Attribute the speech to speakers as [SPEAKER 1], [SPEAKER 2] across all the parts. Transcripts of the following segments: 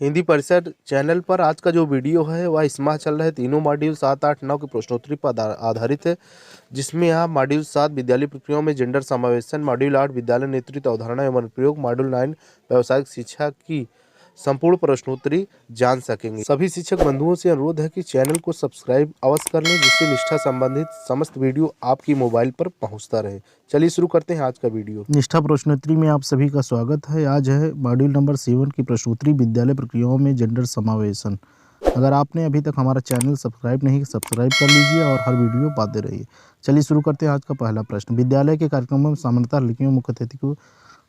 [SPEAKER 1] हिंदी परिसर चैनल पर आज का जो वीडियो है वह इस माह चल रहे तीनों मॉड्यूल 7, 8, 9 के प्रश्नोत्तरी पर आधारित है, जिसमें यहाँ मॉड्यूल 7 विद्यालय प्रक्रियाओं में जेंडर समावेशन, मॉड्यूल 8 विद्यालय नेतृत्व अवधारणा एवं अनुप्रयोग, मॉड्यूल 9 व्यावसायिक शिक्षा की संपूर्ण प्रश्नोत्तरी जान सकेंगे। सभी शिक्षक बंधुओं से अनुरोध है कि चैनल को सब्सक्राइब अवश्य कर लें, जिससे निष्ठा संबंधित समस्त वीडियो आपकी मोबाइल पर पहुँचता रहे। चलिए शुरू करते हैं आज का वीडियो।
[SPEAKER 2] निष्ठा प्रश्नोत्तरी में आप सभी का स्वागत है। आज है मॉड्यूल नंबर 7 की प्रश्नोत्तरी विद्यालय प्रक्रियाओं में जेंडर समावेशन। अगर आपने अभी तक हमारा चैनल सब्सक्राइब नहीं सब्सक्राइब कर लीजिए और हर वीडियो पाते रहिए। चलिए शुरू करते हैं आज का पहला प्रश्न। विद्यालय के कार्यक्रमों में सामान्यतः लड़कियों मुख्य अतिथि को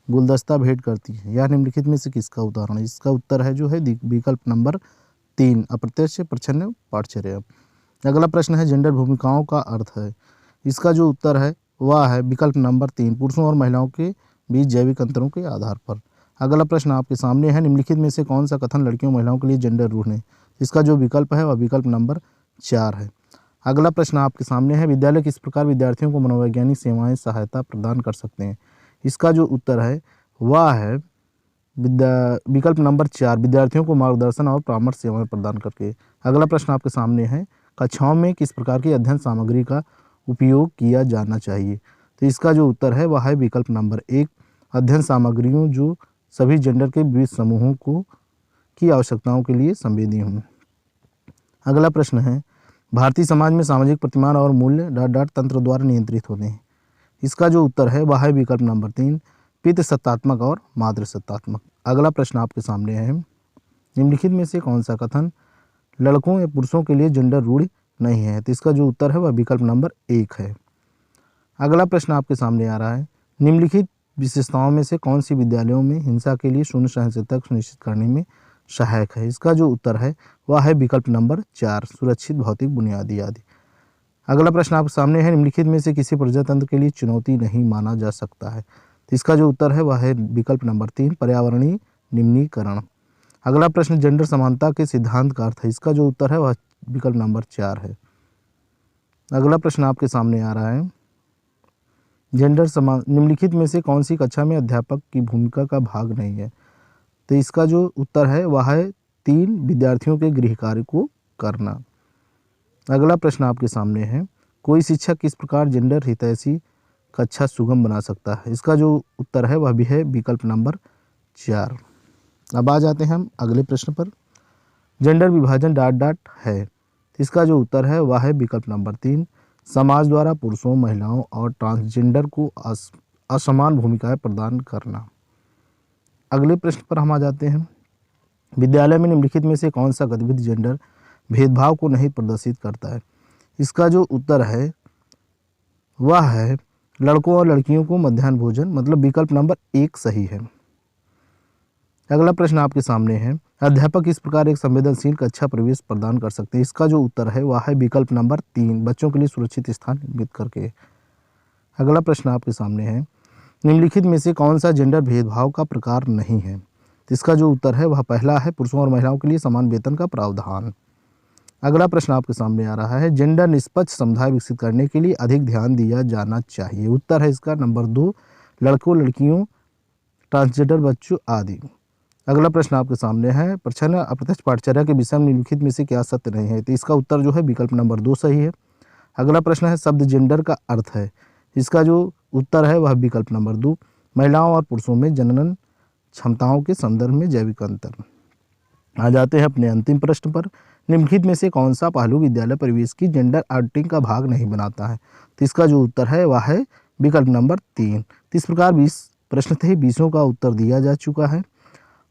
[SPEAKER 2] गुलदस्ता भेंट करती है। यह निम्नलिखित में से किसका उदाहरण है? इसका उत्तर है जो है विकल्प नंबर 3 अप्रत्यक्ष प्रच्छन्न पाठचर्या। अगला प्रश्न है जेंडर भूमिकाओं का अर्थ है। इसका जो उत्तर है वह है विकल्प नंबर 3 पुरुषों और महिलाओं के बीच जैविक अंतरों के आधार पर। अगला प्रश्न आपके सामने है निम्नलिखित में से कौन सा कथन लड़कियों महिलाओं के लिए जेंडर रूढ़ है? इसका जो विकल्प है वह विकल्प नंबर 4 है। अगला प्रश्न आपके सामने है विद्यालय किस प्रकार विद्यार्थियों को मनोवैज्ञानिक सेवाएं सहायता प्रदान कर सकते हैं? इसका जो उत्तर है वह है विकल्प नंबर 4 विद्यार्थियों को मार्गदर्शन और परामर्श सेवाएं प्रदान करके। अगला प्रश्न आपके सामने है कक्षाओं में किस प्रकार की अध्ययन सामग्री का उपयोग किया जाना चाहिए? तो इसका जो उत्तर है वह है विकल्प नंबर 1 अध्ययन सामग्रियों जो सभी जेंडर के विविध समूहों को की आवश्यकताओं के लिए संवेदी हों। अगला प्रश्न है भारतीय समाज में सामाजिक प्रतिमान और मूल्य तंत्र द्वारा नियंत्रित होते हैं। इसका जो उत्तर है वह है विकल्प नंबर 3 पितृसत्तात्मक और मातृसत्तात्मक। अगला प्रश्न आपके सामने है निम्नलिखित में से कौन सा कथन लड़कों या पुरुषों के लिए जेंडर रूढ़ नहीं है? तो इसका जो उत्तर है वह विकल्प नंबर 1 है। अगला प्रश्न आपके सामने आ रहा है निम्नलिखित विशेषताओं में से कौन सी विद्यालयों में हिंसा के लिए शून्य सहनशीलता सुनिश्चित करने में सहायक है? इसका जो उत्तर है वह है विकल्प नंबर 4 सुरक्षित भौतिक बुनियादी आदि। अगला प्रश्न आपके सामने है निम्नलिखित में से किसी प्रजातंत्र के लिए चुनौती नहीं माना जा सकता है? तो इसका जो उत्तर है वह है विकल्प नंबर 3 पर्यावरणीय निम्नीकरण। अगला प्रश्न जेंडर समानता के सिद्धांत का अर्थ है। इसका जो उत्तर है वह विकल्प नंबर 4 है। अगला प्रश्न आपके सामने आ रहा है जेंडर समान निम्नलिखित में से कौन सी कक्षा में अध्यापक की भूमिका का भाग नहीं है? तो इसका जो उत्तर है वह है 3 विद्यार्थियों के गृह कार्य को करना। अगला प्रश्न आपके सामने है कोई शिक्षक किस प्रकार जेंडर हितैषी कक्षा सुगम बना सकता है? इसका जो उत्तर है वह भी है विकल्प नंबर 4। अब आ जाते हैं हम अगले प्रश्न पर। जेंडर विभाजन है। इसका जो उत्तर है वह है विकल्प नंबर 3 समाज द्वारा पुरुषों महिलाओं और ट्रांसजेंडर को असमान भूमिकाएं प्रदान करना। अगले प्रश्न पर हम आ जाते हैं विद्यालय में निम्नलिखित में से कौन सा गतिविधि जेंडर भेदभाव को नहीं प्रदर्शित करता है? इसका जो उत्तर है वह है लड़कों और लड़कियों को मध्याह्न भोजन, मतलब विकल्प नंबर 1 सही है। अगला प्रश्न आपके सामने है अध्यापक इस प्रकार एक संवेदनशील कक्षा प्रवेश प्रदान कर सकते हैं? इसका जो उत्तर है वह है विकल्प नंबर 3 बच्चों के लिए सुरक्षित स्थान निर्मित करके। अगला प्रश्न आपके सामने है निम्नलिखित में से कौन सा जेंडर भेदभाव का प्रकार नहीं है? इसका जो उत्तर है वह पहला है पुरुषों और महिलाओं के लिए समान वेतन का प्रावधान। अगला प्रश्न आपके सामने आ रहा है जेंडर निष्पक्ष समुदाय विकसित करने के लिए अधिक ध्यान दिया जाना चाहिए। उत्तर है इसका नंबर 2 लड़कों लड़कियों ट्रांसजेंडर बच्चों आदि। अगला प्रश्न आपके सामने है प्रच्छन्न अप्रत्यक्ष पाठचर्या के विषय में निम्नलिखित में से क्या सत्य नहीं है? तो इसका उत्तर जो है विकल्प नंबर 2 सही है। अगला प्रश्न है शब्द जेंडर का अर्थ है। इसका जो उत्तर है वह विकल्प नंबर 2 महिलाओं और पुरुषों में जनन क्षमताओं के संदर्भ में जैविक अंतर। आ जाते हैं अपने अंतिम प्रश्न पर निम्नलिखित में से कौन सा पहलू विद्यालय परिवेश की जेंडर ऑडिटिंग का भाग नहीं बनाता है? तो इसका जो उत्तर है वह है विकल्प नंबर 3। तो इस प्रकार 20 प्रश्न थे, 20 का उत्तर दिया जा चुका है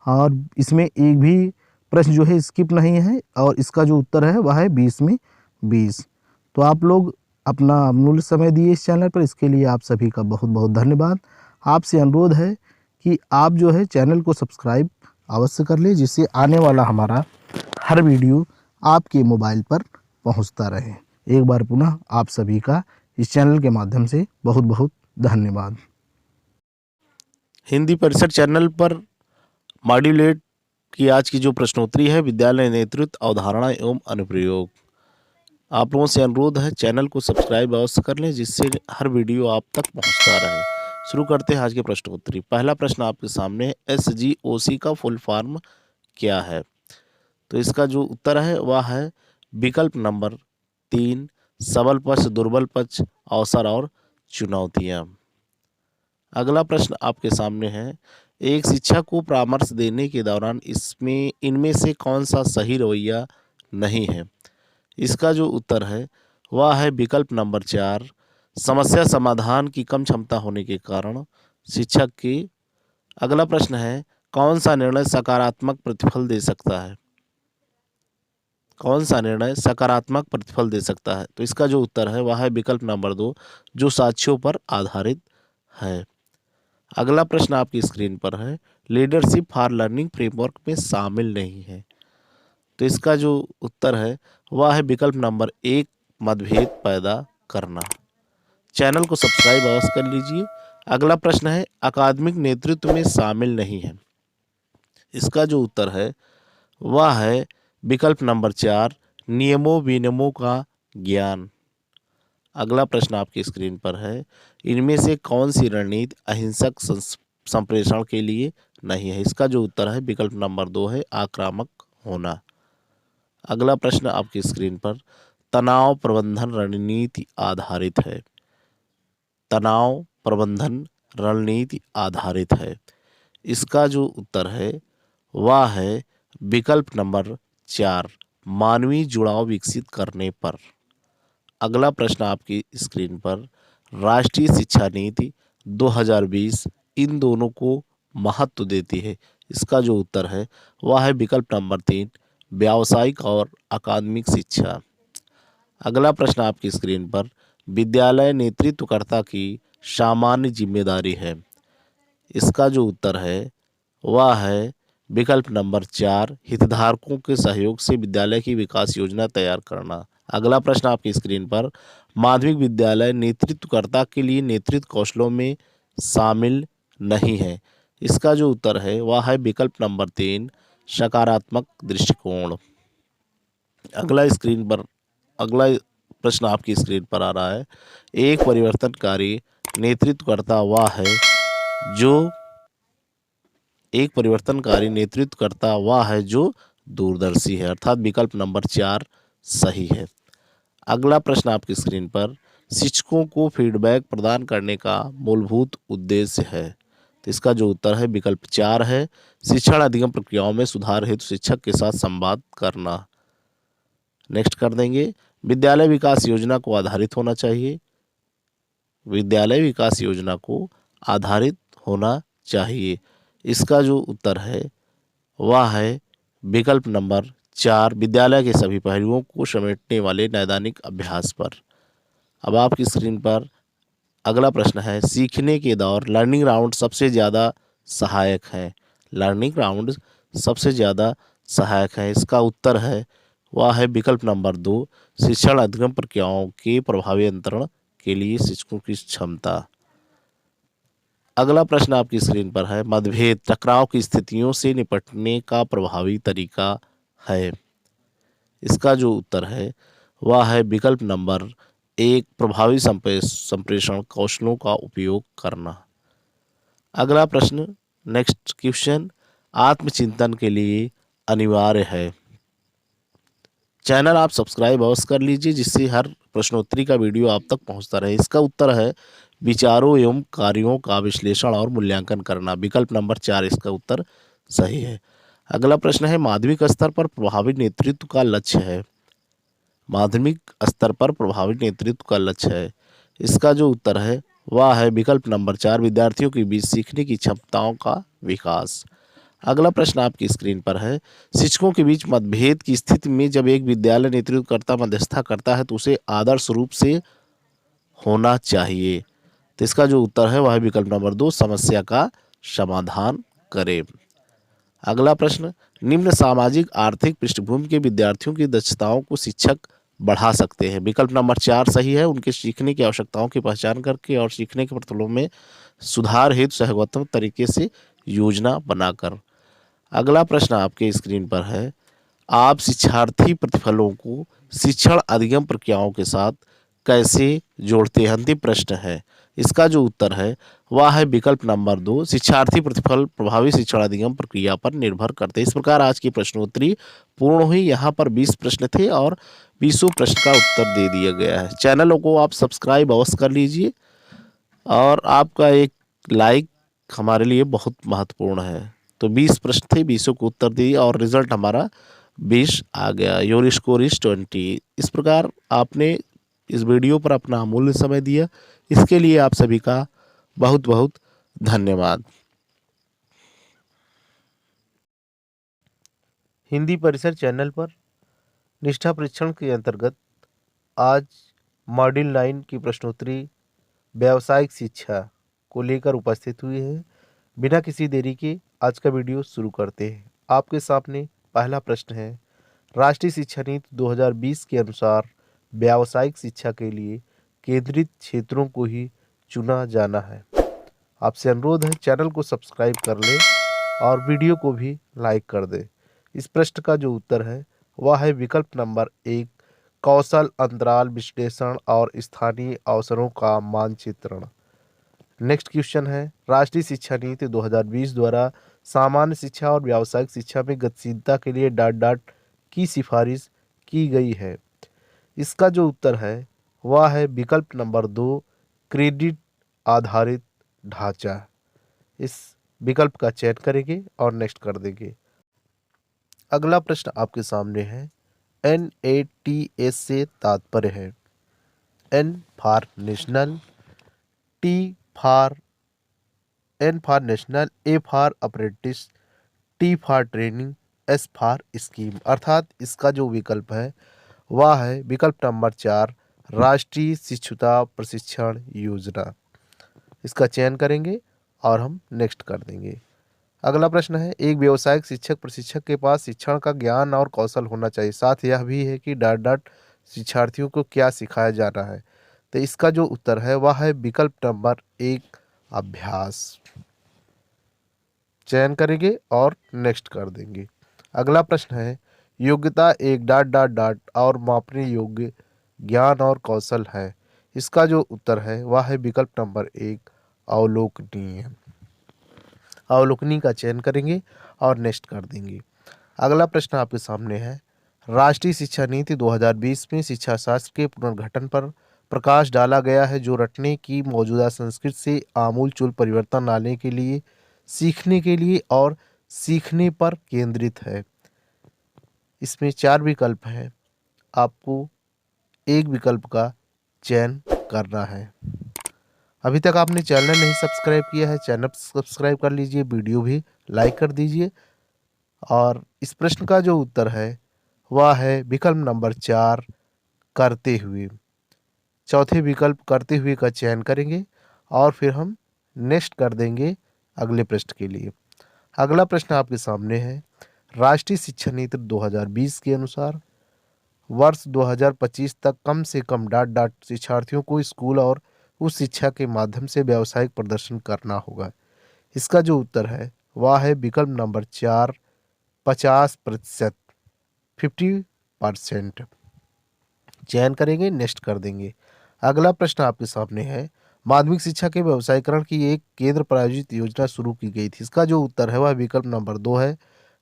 [SPEAKER 2] और इसमें एक भी प्रश्न जो है स्किप नहीं है और इसका जो उत्तर है वह है 20 में 20। तो आप लोग अपना अमूल्य समय दिए इस चैनल पर, इसके लिए आप सभी का बहुत बहुत धन्यवाद। आपसे अनुरोध है कि आप जो है चैनल को सब्सक्राइब अवश्य कर ले, जिससे आने वाला हमारा हर वीडियो आपके मोबाइल पर पहुंचता रहे। एक बार पुनः आप सभी का इस चैनल के माध्यम से बहुत बहुत धन्यवाद।
[SPEAKER 1] हिंदी परिसर चैनल पर मॉड्यूल 8 की आज की जो प्रश्नोत्तरी है विद्यालय नेतृत्व अवधारणा एवं अनुप्रयोग। आप लोगों से अनुरोध है चैनल को सब्सक्राइब अवश्य कर लें, जिससे हर वीडियो आप तक पहुंचता रहे। शुरू करते हैं आज के प्रश्नोत्तरी। पहला प्रश्न आपके सामने SGOC का फुल फॉर्म क्या है? तो इसका जो उत्तर है वह है विकल्प नंबर 3, सबल पक्ष, दुर्बल पक्ष, अवसर और चुनौतियाँ। अगला प्रश्न आपके सामने है, एक शिक्षक को परामर्श देने के दौरान इनमें से कौन सा सही रवैया नहीं है? इसका जो उत्तर है वह है विकल्प नंबर 4, समस्या समाधान की कम क्षमता होने के कारण शिक्षक की। अगला प्रश्न है, कौन सा निर्णय सकारात्मक प्रतिफल दे सकता है? कौन सा निर्णय सकारात्मक प्रतिफल दे सकता है? तो इसका जो उत्तर है वह है विकल्प नंबर 2, जो साक्ष्यों पर आधारित है। अगला प्रश्न आपकी स्क्रीन पर है, लीडरशिप फॉर लर्निंग फ्रेमवर्क में शामिल नहीं है। तो इसका जो उत्तर है वह है विकल्प नंबर 1, मतभेद पैदा करना। चैनल को सब्सक्राइब अवश्य कर लीजिए। अगला प्रश्न है, अकादमिक नेतृत्व में शामिल नहीं है। इसका जो उत्तर है वह है विकल्प नंबर 4, नियमों विनियमों का ज्ञान। अगला प्रश्न आपकी स्क्रीन पर है, इनमें से कौन सी रणनीति अहिंसक संप्रेषण के लिए नहीं है? इसका जो उत्तर है विकल्प नंबर 2 है, आक्रामक होना। अगला प्रश्न आपकी स्क्रीन पर, तनाव प्रबंधन रणनीति आधारित है। तनाव प्रबंधन रणनीति आधारित है। इसका जो उत्तर है वह है विकल्प नंबर 4, मानवीय जुड़ाव विकसित करने पर। अगला प्रश्न आपकी स्क्रीन पर, राष्ट्रीय शिक्षा नीति 2020 इन दोनों को महत्व देती है। इसका जो उत्तर है वह है विकल्प नंबर 3, व्यावसायिक और अकादमिक शिक्षा। अगला प्रश्न आपकी स्क्रीन पर, विद्यालय नेतृत्वकर्ता की सामान्य जिम्मेदारी है। इसका जो उत्तर है वह है विकल्प नंबर 4, हितधारकों के सहयोग से विद्यालय की विकास योजना तैयार करना। अगला प्रश्न आपकी स्क्रीन पर, माध्यमिक विद्यालय नेतृत्वकर्ता के लिए नेतृत्व कौशलों में शामिल नहीं है। इसका जो उत्तर है वह है विकल्प नंबर 3, सकारात्मक दृष्टिकोण। अगला प्रश्न आपकी स्क्रीन पर आ रहा है, एक परिवर्तनकारी नेतृत्वकर्ता वह है जो दूरदर्शी है, अर्थात विकल्प नंबर 4 सही है। अगला प्रश्न आपकी स्क्रीन पर, शिक्षकों को फीडबैक प्रदान करने का मूलभूत उद्देश्य है। तो इसका जो उत्तर है विकल्प 4 है, शिक्षण अधिगम प्रक्रियाओं में सुधार हेतु शिक्षक के साथ संवाद करना। नेक्स्ट कर देंगे, विद्यालय विकास योजना को आधारित होना चाहिए। विद्यालय विकास योजना को आधारित होना चाहिए। इसका जो उत्तर है वह है विकल्प नंबर 4, विद्यालय के सभी पहलुओं को समेटने वाले नैदानिक अभ्यास पर। अब आपकी स्क्रीन पर अगला प्रश्न है, सीखने के दौर लर्निंग राउंड सबसे ज़्यादा सहायक है। लर्निंग राउंड सबसे ज़्यादा सहायक है। इसका उत्तर है वह है विकल्प नंबर 2, शिक्षण अधिगम प्रक्रियाओं के प्रभावी अंतरण के लिए शिक्षकों की क्षमता। अगला प्रश्न आपकी स्क्रीन पर है, मतभेद टकराव की स्थितियों से निपटने का प्रभावी तरीका है। इसका जो उत्तर है वह है विकल्प नंबर 1, प्रभावी संप्रेषण कौशलों का उपयोग करना। अगला प्रश्न, नेक्स्ट क्वेश्चन, आत्मचिंतन के लिए अनिवार्य है। चैनल आप सब्सक्राइब अवश्य कर लीजिए, जिससे हर प्रश्नोत्तरी का वीडियो आप तक पहुंचता रहे। इसका उत्तर है विचारों एवं कार्यों का विश्लेषण और मूल्यांकन करना। विकल्प नंबर 4 इसका उत्तर सही है। अगला प्रश्न है, माध्यमिक स्तर पर प्रभावी नेतृत्व का लक्ष्य है। माध्यमिक स्तर पर प्रभावी नेतृत्व का लक्ष्य है। इसका जो उत्तर है वह है विकल्प नंबर 4, विद्यार्थियों के बीच सीखने की क्षमताओं का विकास। अगला प्रश्न आपकी स्क्रीन पर है, शिक्षकों के बीच मतभेद की स्थिति में जब एक विद्यालय नेतृत्वकर्ता मध्यस्थता करता है तो उसे आदर्श रूप से होना चाहिए। तो इसका जो उत्तर है वह है विकल्प नंबर 2, समस्या का समाधान करें। अगला प्रश्न, निम्न सामाजिक आर्थिक पृष्ठभूमि के विद्यार्थियों की दक्षताओं को शिक्षक बढ़ा सकते हैं। विकल्प नंबर 4 सही है, उनके सीखने की आवश्यकताओं की पहचान करके और सीखने के प्रतलों में सुधार हेतु सहयोगात्मक तरीके से योजना बनाकर। अगला प्रश्न आपके स्क्रीन पर है, आप शिक्षार्थी प्रतिफलों को शिक्षण अधिगम प्रक्रियाओं के साथ कैसे जोड़ते हैं? अंतिम प्रश्न है। इसका जो उत्तर है वह है विकल्प नंबर 2, शिक्षार्थी प्रतिफल प्रभावी शिक्षण अधिगम प्रक्रिया पर निर्भर करते। इस प्रकार आज की प्रश्नोत्तरी पूर्ण हुई। यहाँ पर 20 प्रश्न थे और 20 प्रश्न का उत्तर दे दिया गया है। चैनलों को आप सब्सक्राइब अवश्य कर लीजिए और आपका एक लाइक हमारे लिए बहुत महत्वपूर्ण है। तो 20 प्रश्न थे, 20 को उत्तर दिए और रिजल्ट हमारा 20 आ गया। Your score is 20। इस प्रकार आपने इस वीडियो पर अपना अमूल्य समय दिया, इसके लिए आप सभी का बहुत बहुत धन्यवाद। हिंदी परिसर चैनल पर निष्ठा परीक्षण के अंतर्गत आज मॉड्यूल 9 की प्रश्नोत्तरी व्यावसायिक शिक्षा को लेकर उपस्थित हुई है। बिना किसी देरी के आज का वीडियो शुरू करते हैं। आपके सामने पहला प्रश्न है, राष्ट्रीय शिक्षा नीति 2020 के अनुसार व्यावसायिक शिक्षा के लिए केंद्रित क्षेत्रों को ही चुना जाना है। आपसे अनुरोध है चैनल को सब्सक्राइब कर लें और वीडियो को भी लाइक कर दें। इस प्रश्न का जो उत्तर है वह है विकल्प नंबर 1, कौशल अंतराल विश्लेषण और स्थानीय अवसरों का मानचित्रण। नेक्स्ट क्वेश्चन है, राष्ट्रीय शिक्षा नीति 2020 द्वारा सामान्य शिक्षा और व्यावसायिक शिक्षा में गतिशीलता के लिए डॉट डॉट की सिफारिश की गई है। इसका जो उत्तर है वह है विकल्प नंबर 2, क्रेडिट आधारित ढांचा। इस विकल्प का चयन करेंगे और नेक्स्ट कर देंगे। अगला प्रश्न आपके सामने है, NATS से तात्पर्य है N for national, N for national, A for apprentice, T for training, S for scheme. अर्थात इसका जो विकल्प है वह है विकल्प नंबर 4, राष्ट्रीय शिक्षुता प्रशिक्षण योजना। इसका चयन करेंगे और हम नेक्स्ट कर देंगे। अगला प्रश्न है, एक व्यावसायिक शिक्षक प्रशिक्षक के पास शिक्षण का ज्ञान और कौशल होना चाहिए, साथ यह भी है कि डॉट डॉट शिक्षार्थियों को क्या सिखाया जाना है। तो इसका जो उत्तर है वह है विकल्प नंबर 1, अभ्यास। चयन करेंगे और नेक्स्ट कर देंगे। अगला प्रश्न है, योग्यता एक डॉट डॉट डॉट और मापने योग्य ज्ञान और कौशल है। इसका जो उत्तर है वह है विकल्प नंबर 1, अवलोकनीय। अवलोकनीय का चयन करेंगे और नेक्स्ट कर देंगे। अगला प्रश्न आपके सामने है, राष्ट्रीय शिक्षा नीति 2020 में शिक्षा शास्त्र के पुनर्गठन पर प्रकाश डाला गया है, जो रटने की मौजूदा संस्कृति से आमूलचूल परिवर्तन लाने के लिए, सीखने के लिए और सीखने पर केंद्रित है। इसमें 4 विकल्प हैं, आपको एक विकल्प का चयन करना है। अभी तक आपने चैनल नहीं सब्सक्राइब किया है, चैनल सब्सक्राइब कर लीजिए, वीडियो भी लाइक कर दीजिए। और इस प्रश्न का जो उत्तर है वह है विकल्प नंबर 4, करते हुए। चौथे विकल्प करते हुए का चयन करेंगे और फिर हम नेक्स्ट कर देंगे अगले प्रश्न के लिए। अगला प्रश्न आपके सामने है, राष्ट्रीय शिक्षा नीति 2020 के अनुसार वर्ष 2025 तक कम से कम डॉट डॉट शिक्षार्थियों को स्कूल और उस शिक्षा के माध्यम से व्यावसायिक प्रदर्शन करना होगा। इसका जो उत्तर है वह है विकल्प नंबर 4, 50%, 50%। चयन करेंगे, नेक्स्ट कर देंगे। अगला प्रश्न आपके सामने है, माध्यमिक शिक्षा के व्यवसायीकरण की एक केंद्र प्रायोजित योजना शुरू की गई थी। इसका जो उत्तर है वह विकल्प नंबर 2 है,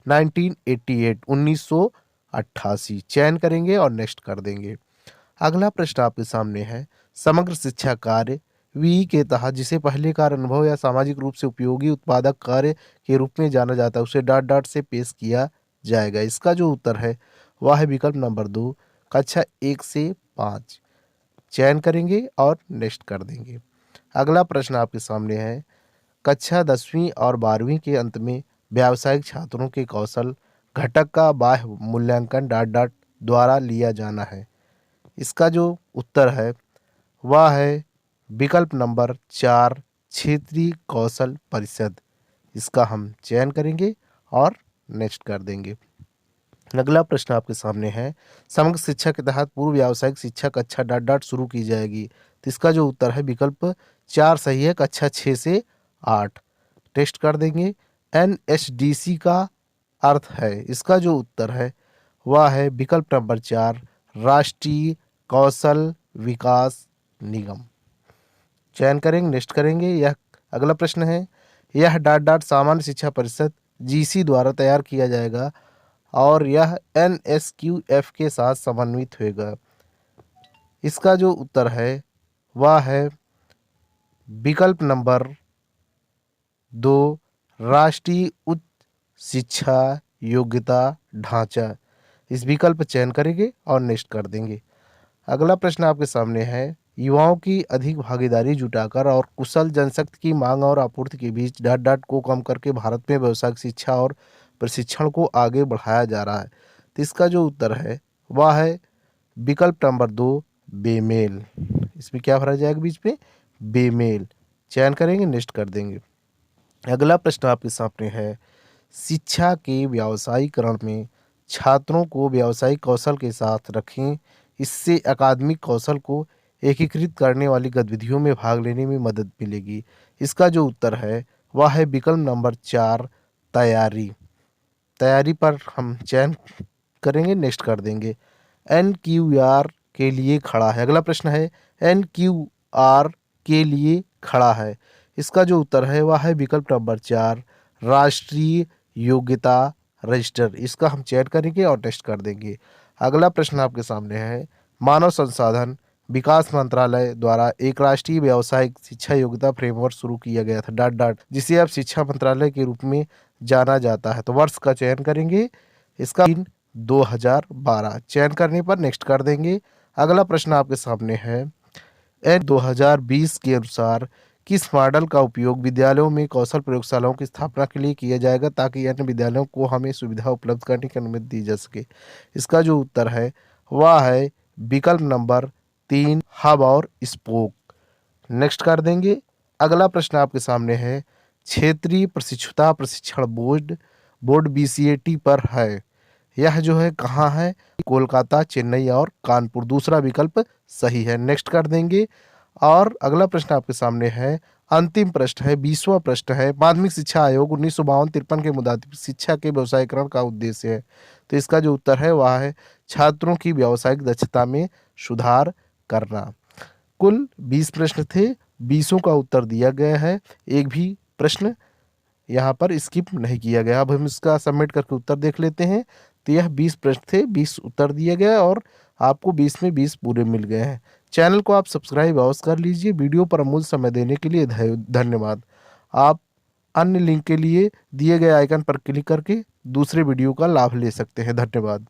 [SPEAKER 1] 1988, 1988। चयन करेंगे और नेक्स्ट कर देंगे। अगला प्रश्न आपके सामने है, समग्र शिक्षा कार्य वी के तहत जिसे पहले कार्य अनुभव या सामाजिक रूप से उपयोगी उत्पादक कार्य के रूप में जाना जाता है, उसे डॉट डॉट से पेश किया जाएगा। इसका जो उत्तर है वह है विकल्प नंबर 2, कक्षा 1 से 5। चयन करेंगे और नेक्स्ट कर देंगे। अगला प्रश्न आपके सामने है, कक्षा 10वीं और 12वीं के अंत में व्यावसायिक छात्रों के कौशल घटक का बाह्य मूल्यांकन डॉट डॉट द्वारा लिया जाना है। इसका जो उत्तर है वह है विकल्प नंबर 4, क्षेत्रीय कौशल परिषद। इसका हम चयन करेंगे और नेक्स्ट कर देंगे। अगला प्रश्न आपके सामने है, समग्र शिक्षा के तहत पूर्व व्यावसायिक शिक्षा कक्षा डॉट डॉट शुरू की जाएगी। तो इसका जो उत्तर है विकल्प 4 सही है, कक्षा 6 से 8। टेस्ट कर देंगे। NSDC का अर्थ है, इसका जो उत्तर है वह है विकल्प नंबर 4, राष्ट्रीय कौशल विकास निगम। चयन करेंगे, नेक्स्ट करेंगे। यह अगला प्रश्न है, यह डॉट डॉट सामान्य शिक्षा परिषद जीसी द्वारा तैयार किया जाएगा और यह एनएसक्यूएफ के साथ समन्वित होगा। इसका जो उत्तर है वह है विकल्प नंबर 2, राष्ट्रीय उच्च शिक्षा योग्यता ढांचा। इस विकल्प चयन करेंगे और नेक्स्ट कर देंगे। अगला प्रश्न आपके सामने है, युवाओं की अधिक भागीदारी जुटाकर और कुशल जनशक्ति की मांग और आपूर्ति के बीच डॉट डॉट को कम करके भारत में व्यावसायिक शिक्षा और प्रशिक्षण को आगे बढ़ाया जा रहा है। तो इसका जो उत्तर है वह है विकल्प नंबर 2, बेमेल। इसमें क्या भरा जाएगा बीच में? बेमेल। चयन करेंगे, नेक्स्ट कर देंगे। अगला प्रश्न आपके सामने है, शिक्षा के व्यावसायीकरण में छात्रों को व्यावसायिक कौशल के साथ रखें, इससे अकादमिक कौशल को एकीकृत करने वाली गतिविधियों में भाग लेने में मदद मिलेगी। इसका जो उत्तर है वह है विकल्प नंबर 4, तैयारी। तैयारी पर हम चयन करेंगे, नेक्स्ट कर देंगे। NQR के लिए खड़ा है। अगला प्रश्न है, NQR के लिए खड़ा है। इसका जो उत्तर है वह है विकल्प नंबर 4, राष्ट्रीय योग्यता रजिस्टर। इसका हम चयन करेंगे और टेस्ट कर देंगे। अगला प्रश्न आपके सामने है, मानव संसाधन विकास मंत्रालय द्वारा एक राष्ट्रीय व्यावसायिक शिक्षा योग्यता फ्रेमवर्क शुरू किया गया था डॉट डॉट, जिसे अब शिक्षा मंत्रालय के रूप में जाना जाता है। तो वर्ष का चयन करेंगे, इसका 2012। चयन करने पर नेक्स्ट कर देंगे। अगला प्रश्न आपके सामने है, एन 2020 के अनुसार किस मॉडल का उपयोग विद्यालयों में कौशल प्रयोगशालाओं की स्थापना के लिए किया जाएगा ताकि अन्य विद्यालयों को हमें सुविधा उपलब्ध करने की अनुमति दी जा सके। इसका जो उत्तर है वह है विकल्प नंबर 3, हब और स्पोक। नेक्स्ट कर देंगे। अगला प्रश्न आपके सामने है, क्षेत्रीय प्रशिक्षुता प्रशिक्षण बोर्ड BCAT पर है। यह जो है कहाँ है? कोलकाता, चेन्नई और कानपुर। दूसरा विकल्प सही है, नेक्स्ट कर देंगे। और अगला प्रश्न आपके सामने है, अंतिम प्रश्न है, 20वां प्रश्न है, माध्यमिक शिक्षा आयोग 1952-53 के मुताबिक शिक्षा के व्यवसायीकरण का उद्देश्य है। तो इसका जो उत्तर है वह है छात्रों की व्यावसायिक दक्षता में सुधार करना। कुल 20 प्रश्न थे, 20 का उत्तर दिया गया है, एक भी प्रश्न यहाँ पर स्किप नहीं किया गया। अब हम इसका सबमिट करके उत्तर देख लेते हैं। तो यह 20 प्रश्न थे, 20 उत्तर दिए गए और आपको 20 में 20 पूरे मिल गए हैं। चैनल को आप सब्सक्राइब अवश्य कर लीजिए। वीडियो पर अमूल्य समय देने के लिए धन्यवाद। आप अन्य लिंक के लिए दिए गए आइकन पर क्लिक करके दूसरे वीडियो का लाभ ले सकते हैं। धन्यवाद।